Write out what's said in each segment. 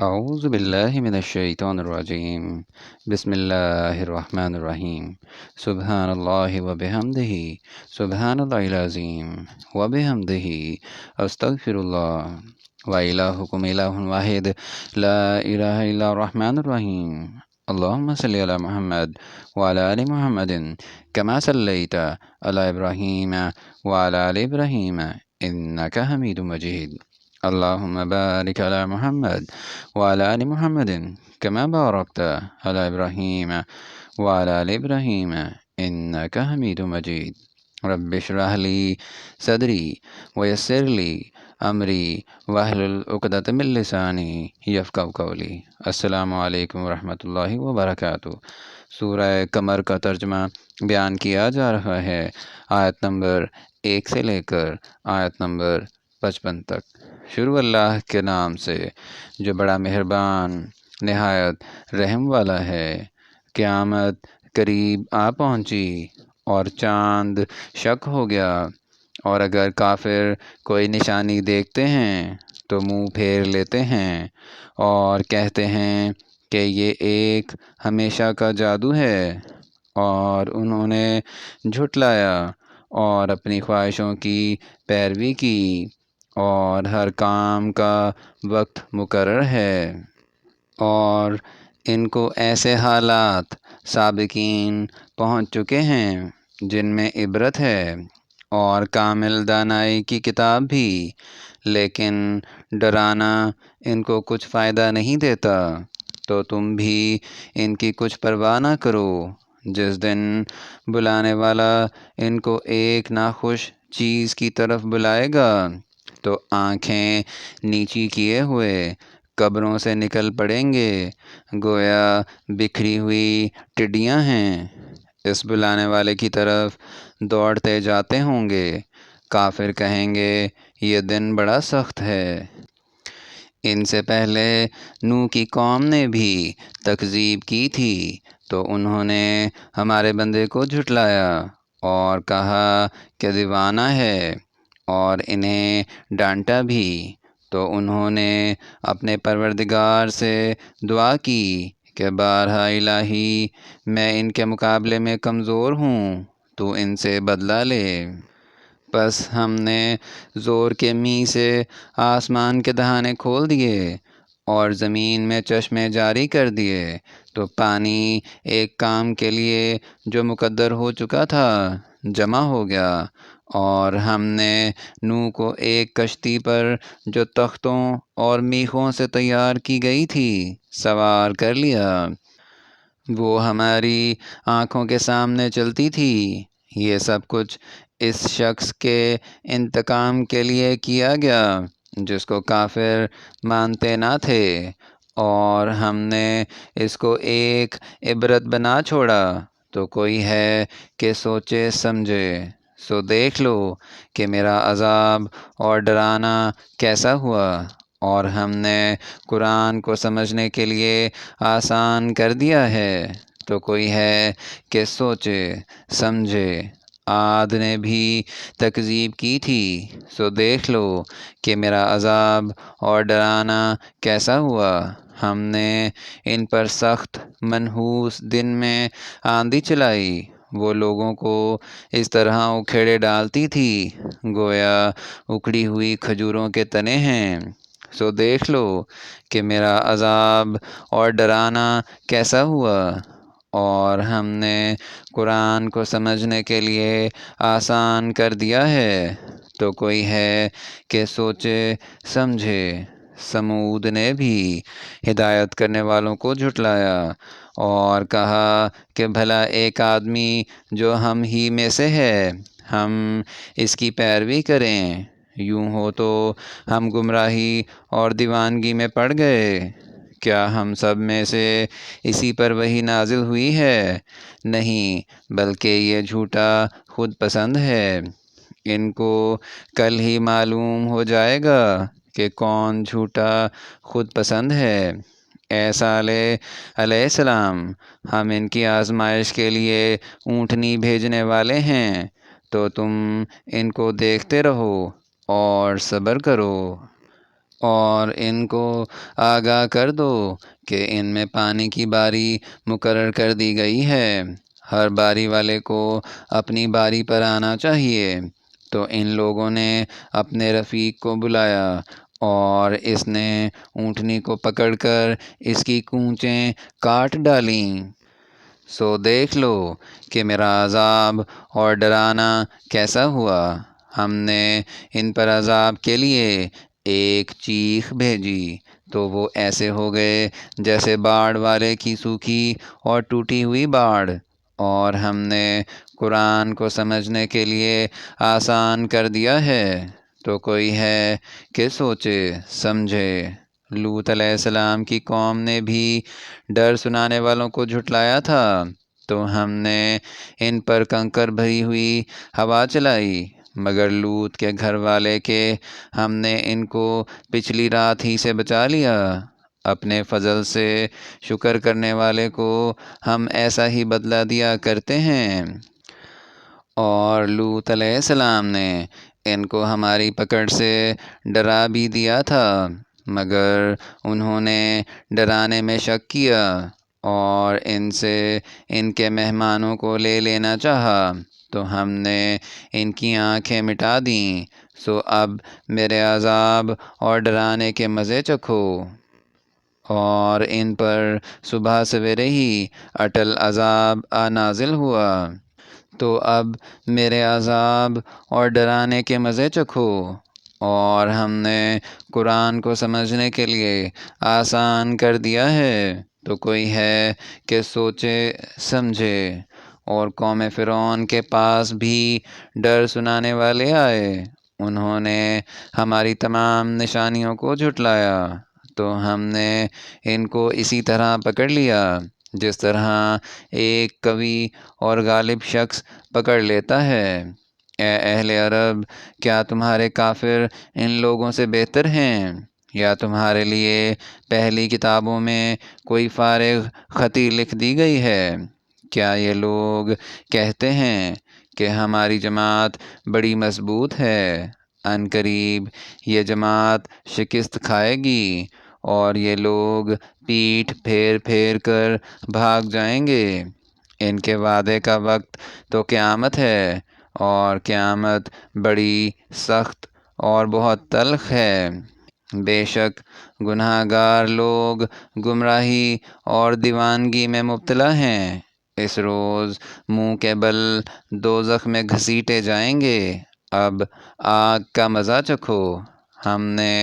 أعوذ بالله من الشيطان الرجيم. بسم الله الرحمن الرحيم. سبحان الله وبحمده. سبحان الله العظيم وبحمده. أستغفر الله. وإلهكم إله واحد لا إله إلا الرحمن الرحيم. اللهم صل على محمد وعلى آل محمد كما صليت على إبراهيم وعلى آل إبراهيم إنك حميد مجيد. اللهم بارك على محمد وعلى آل محمد كما باركت على إبراهيم وعلى آل إبراهيم إنك حميد مجيد. رب اشرح لي صدري ويسر لي أمري واحلل عقدة من لساني يفقهوا قولي. السلام علیکم ورحمۃ اللہ وبرکاتہ۔ سورہ قمر کا ترجمہ بیان کیا جا رہا ہے، آیت نمبر 1 سے لے کر آیت نمبر 55 تک۔ شروع اللہ کے نام سے جو بڑا مہربان نہایت رحم والا ہے۔ قیامت قریب آ پہنچی اور چاند شق ہو گیا، اور اگر کافر کوئی نشانی دیکھتے ہیں تو منہ پھیر لیتے ہیں اور کہتے ہیں کہ یہ ایک ہمیشہ کا جادو ہے، اور انہوں نے جھٹلایا اور اپنی خواہشوں کی پیروی کی، اور ہر کام کا وقت مقرر ہے۔ اور ان کو ایسے حالات سابقین پہنچ چکے ہیں جن میں عبرت ہے، اور کامل دانائی کی کتاب بھی، لیکن ڈرانا ان کو کچھ فائدہ نہیں دیتا، تو تم بھی ان کی کچھ پرواہ نہ کرو۔ جس دن بلانے والا ان کو ایک ناخوش چیز کی طرف بلائے گا تو آنکھیں نیچی کیے ہوئے قبروں سے نکل پڑیں گے، گویا بکھری ہوئی ٹڈیاں ہیں۔ اس بلانے والے کی طرف دوڑتے جاتے ہوں گے۔ کافر کہیں گے یہ دن بڑا سخت ہے۔ ان سے پہلے نوح کی قوم نے بھی تکذیب کی تھی، تو انہوں نے ہمارے بندے کو جھٹلایا اور کہا کہ دیوانہ ہے، اور انہیں ڈانٹا بھی، تو انہوں نے اپنے پروردگار سے دعا کی کہ بارہا الہی، میں ان کے مقابلے میں کمزور ہوں، تو ان سے بدلہ لے۔ پس ہم نے زور کے می سے آسمان کے دہانے کھول دیے اور زمین میں چشمے جاری کر دیے، تو پانی ایک کام کے لیے جو مقدر ہو چکا تھا جمع ہو گیا، اور ہم نے نوح کو ایک کشتی پر جو تختوں اور میخوں سے تیار کی گئی تھی سوار کر لیا۔ وہ ہماری آنکھوں کے سامنے چلتی تھی۔ یہ سب کچھ اس شخص کے انتقام کے لیے کیا گیا جس کو کافر مانتے نہ تھے، اور ہم نے اس کو ایک عبرت بنا چھوڑا، تو کوئی ہے کہ سوچے سمجھے۔ سو دیکھ لو کہ میرا عذاب اور ڈرانا کیسا ہوا، اور ہم نے قرآن کو سمجھنے کے لیے آسان کر دیا ہے، تو کوئی ہے کہ سوچے سمجھے۔ عاد نے بھی تکذیب کی تھی، سو دیکھ لو کہ میرا عذاب اور ڈرانا کیسا ہوا۔ ہم نے ان پر سخت منحوس دن میں آندھی چلائی، وہ لوگوں کو اس طرح اکھیڑے ڈالتی تھی گویا اکھڑی ہوئی کھجوروں کے تنے ہیں۔ سو دیکھ لو کہ میرا عذاب اور ڈرانا کیسا ہوا، اور ہم نے قرآن کو سمجھنے کے لیے آسان کر دیا ہے، تو کوئی ہے کہ سوچے سمجھے۔ سمود نے بھی ہدایت کرنے والوں کو جھٹلایا اور کہا کہ بھلا ایک آدمی جو ہم ہی میں سے ہے، ہم اس کی پیروی کریں؟ یوں ہو تو ہم گمراہی اور دیوانگی میں پڑ گئے۔ کیا ہم سب میں سے اسی پر وحی نازل ہوئی ہے؟ نہیں، بلکہ یہ جھوٹا خود پسند ہے۔ ان کو کل ہی معلوم ہو جائے گا کہ کون جھوٹا خود پسند ہے۔ اے صالح علیہ السلام، ہم ان کی آزمائش کے لیے اونٹنی بھیجنے والے ہیں، تو تم ان کو دیکھتے رہو اور صبر کرو۔ اور ان کو آگاہ کر دو کہ ان میں پانی کی باری مقرر کر دی گئی ہے، ہر باری والے کو اپنی باری پر آنا چاہیے۔ تو ان لوگوں نے اپنے رفیق کو بلایا اور اس نے اونٹنی کو پکڑ کر اس کی کونچیں کاٹ ڈالیں۔ سو دیکھ لو کہ میرا عذاب اور ڈرانا کیسا ہوا۔ ہم نے ان پر عذاب کے لیے ایک چیخ بھیجی تو وہ ایسے ہو گئے جیسے باڑ والے کی سوکھی اور ٹوٹی ہوئی باڑ، اور ہم نے قرآن کو سمجھنے کے لیے آسان کر دیا ہے۔ تو کوئی ہے کہ سوچے سمجھے۔ لوط علیہ السلام کی قوم نے بھی ڈر سنانے والوں کو جھٹلایا تھا، تو ہم نے ان پر کنکر بھری ہوئی ہوا چلائی، مگر لوط کے گھر والے کے ہم نے ان کو پچھلی رات ہی سے بچا لیا۔ اپنے فضل سے شکر کرنے والے کو ہم ایسا ہی بدلہ دیا کرتے ہیں۔ اور لوط علیہ السلام نے ان کو ہماری پکڑ سے ڈرا بھی دیا تھا، مگر انہوں نے ڈرانے میں شک کیا اور ان سے ان کے مہمانوں کو لے لینا چاہا، تو ہم نے ان کی آنکھیں مٹا دیں۔ سو اب میرے عذاب اور ڈرانے کے مزے چکھو۔ اور ان پر صبح سویرے ہی اٹل عذاب نازل ہوا۔ تو اب میرے عذاب اور ڈرانے کے مزے چکھو۔ اور ہم نے قرآن کو سمجھنے کے لیے آسان کر دیا ہے۔ تو کوئی ہے کہ سوچے سمجھے۔ اور قوم فرعون کے پاس بھی ڈر سنانے والے آئے، انہوں نے ہماری تمام نشانیوں کو جھٹلایا، تو ہم نے ان کو اسی طرح پکڑ لیا جس طرح ایک قوی اور غالب شخص پکڑ لیتا ہے۔ اے اہل عرب، کیا تمہارے کافر ان لوگوں سے بہتر ہیں؟ یا تمہارے لیے پہلی کتابوں میں کوئی فارغ خطی لکھ دی گئی ہے؟ کیا یہ لوگ کہتے ہیں کہ ہماری جماعت بڑی مضبوط ہے، عن قریب یہ جماعت شکست کھائے گی اور یہ لوگ پیٹھ پھیر پھیر کر بھاگ جائیں گے۔ ان کے وعدے کا وقت تو قیامت ہے، اور قیامت بڑی سخت اور بہت تلخ ہے۔ بے شک گناہ گار لوگ گمراہی اور دیوانگی میں مبتلا ہیں۔ اس روز منہ کے بل دوزخ میں گھسیٹے جائیں گے۔ اب آگ کا مزہ چکھو۔ ہم نے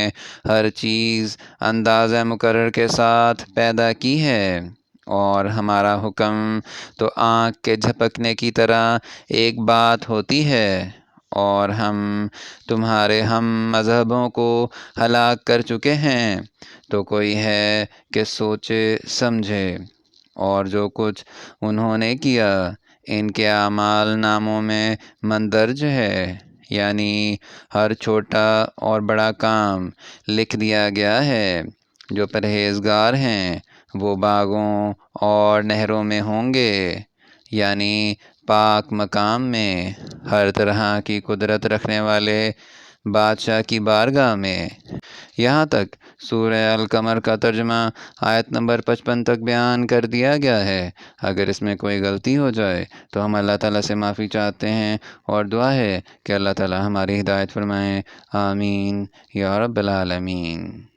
ہر چیز اندازہ مقرر کے ساتھ پیدا کی ہے، اور ہمارا حکم تو آنکھ کے جھپکنے کی طرح ایک بات ہوتی ہے۔ اور ہم تمہارے ہم مذہبوں کو ہلاک کر چکے ہیں۔ تو کوئی ہے کہ سوچے سمجھے۔ اور جو کچھ انہوں نے کیا ان کے اعمال ناموں میں مندرج ہے، یعنی ہر چھوٹا اور بڑا کام لکھ دیا گیا ہے۔ جو پرہیزگار ہیں وہ باغوں اور نہروں میں ہوں گے، یعنی پاک مقام میں، ہر طرح کی قدرت رکھنے والے بادشاہ کی بارگاہ میں۔ یہاں تک سورہ القمر کا ترجمہ آیت نمبر 55 تک بیان کر دیا گیا ہے۔ اگر اس میں کوئی غلطی ہو جائے تو ہم اللہ تعالیٰ سے معافی چاہتے ہیں، اور دعا ہے کہ اللہ تعالیٰ ہماری ہدایت فرمائیں۔ آمین یا رب العالمین۔